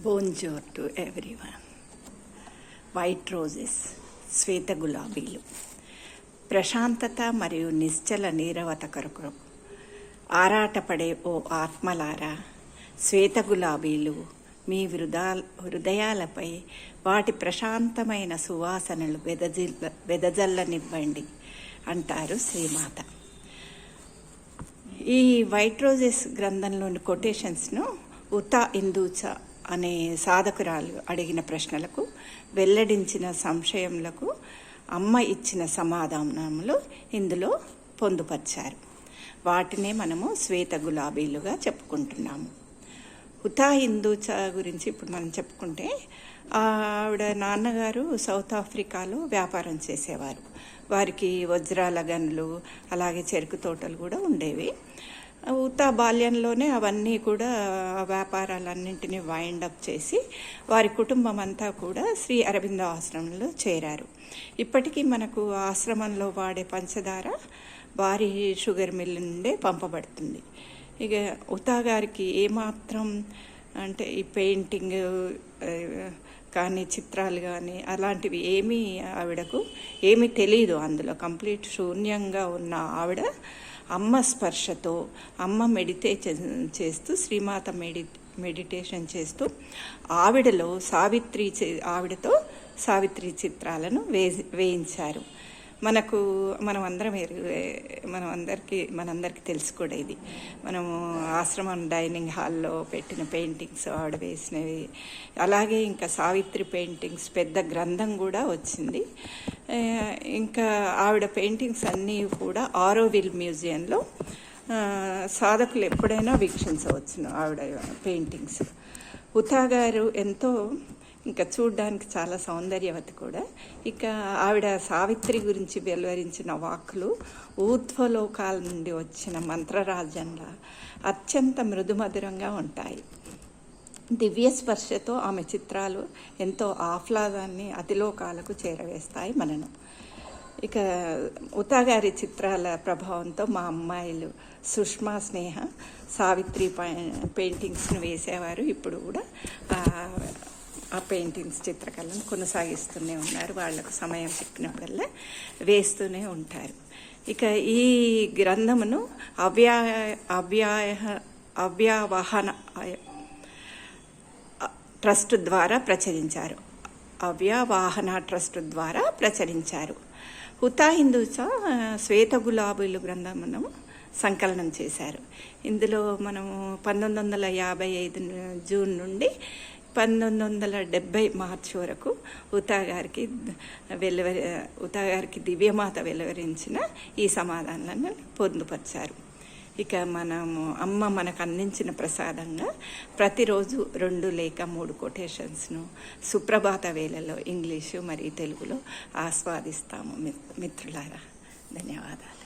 బోన్జోర్ to everyone. White roses, శ్వేత గులాబీలు. ప్రశాంతత మరియు నిశ్చల నీరవత కొరకు ఆరాటపడే ఓ ఆత్మలారా, శ్వేత గులాబీలు మీ హృదయాలపై వాటి ప్రశాంతమైన సువాసనలు వెదజల్లనివ్వండి అంటారు శ్రీమాత. ఈ వైట్ రోజెస్ గ్రంథంలోని కొటేషన్స్ను ఉతా ఇందూచా అనే సాధకురాలు అడిగిన ప్రశ్నలకు, వెల్లడించిన సంశయములకు అమ్మ ఇచ్చిన సమాధానములు ఇందులో పొందుపరిచారు. వాటినే మనము శ్వేత గులాబీలుగా చెప్పుకుంటున్నాము. ఉతా ఇందూచా గురించి ఇప్పుడు మనం చెప్పుకుంటే, ఆవిడ నాన్నగారు సౌత్ ఆఫ్రికాలో వ్యాపారం చేసేవారు. వారికి వజ్రాల గనులు, అలాగే చెరుకు తోటలు కూడా ఉండేవి. ఉతా బాల్యంలోనే అవన్నీ కూడా వ్యాపారాలన్నింటినీ వైండప్ చేసి వారి కుటుంబం అంతా కూడా శ్రీ అరవింద ఆశ్రమంలో చేరారు. ఇప్పటికీ మనకు ఆశ్రమంలో వాడే పంచదార వారి షుగర్ మిల్ నుండే పంపబడుతుంది. ఇక ఉతా గారికి ఏమాత్రం అంటే ఈ పెయింటింగ్ కానీ, చిత్రాలు కానీ అలాంటివి ఆవిడకు ఏమీ తెలియదు. అందులో కంప్లీట్ శూన్యంగా ఉన్న ఆవిడ అమ్మ స్పర్శతో, అమ్మ మెడిటేషన్ శ్రీమాత మెడిటేషన్ చేస్తూ ఆవిడతో సావిత్రి చిత్రాలను వేయించారు. మనందరికీ తెలుసు కూడా ఇది. మనము ఆశ్రమం డైనింగ్ హాల్లో పెట్టిన పెయింటింగ్స్ ఆవిడ వేసినవి, అలాగే ఇంకా సావిత్రి పెయింటింగ్స్ పెద్ద గ్రంథం కూడా వచ్చింది. ఇంకా ఆవిడ పెయింటింగ్స్ అన్నీ కూడా ఆరోవిల్ మ్యూజియంలో సాధకులు ఎప్పుడైనా వీక్షించవచ్చును ఆవిడ పెయింటింగ్స్. ఉతా గారు ఎంతో ఇంకా చూడ్డానికి చాలా సౌందర్యవతి కూడా. ఇక ఆవిడ సావిత్రి గురించి వెలువరించిన వాక్కులు ఊర్ధ్వలోకాల నుండి వచ్చిన మంత్రరాజ్యంలా అత్యంత మృదుమధురంగా ఉంటాయి. దివ్య స్పర్శతో ఆమె చిత్రాలు ఎంతో ఆహ్లాదాన్ని అతిలోకాలకు చేరవేస్తాయి మనను. ఇక ఉతా గారి చిత్రాల ప్రభావంతో మా అమ్మాయిలు సుష్మా, స్నేహ సావిత్రి పెయింటింగ్స్ను వేసేవారు. ఇప్పుడు కూడా ఆ పెయింటింగ్స్ చిత్రకళను కొనసాగిస్తూనే ఉన్నారు. వాళ్లకు సమయం చెప్పినప్పుడల్లా వేస్తూనే ఉంటారు. ఇక ఈ గ్రంథమును అవ్యావహన ట్రస్ట్ ద్వారా ప్రచురించారు. అవ్యవాహన ట్రస్ట్ ద్వారా ప్రచురించారు. ఉతా ఇందూచా శ్వేత గులాబీలు గ్రంథమును సంకలనం చేశారు. ఇందులో మనము 1955 జూన్ నుండి 1970 మార్చి వరకు ఉతా గారికి దివ్యమాత వెలువరించిన ఈ సమాధానాలను పొందుపరిచారు. ఇక అమ్మ మనకు అందించిన ప్రసాదంగా ప్రతిరోజు 2 లేక 3 కొటేషన్స్ను సుప్రభాత వేళలో ఇంగ్లీషు మరియు తెలుగులో ఆస్వాదిస్తాము మిత్రులారా. ధన్యవాదాలు.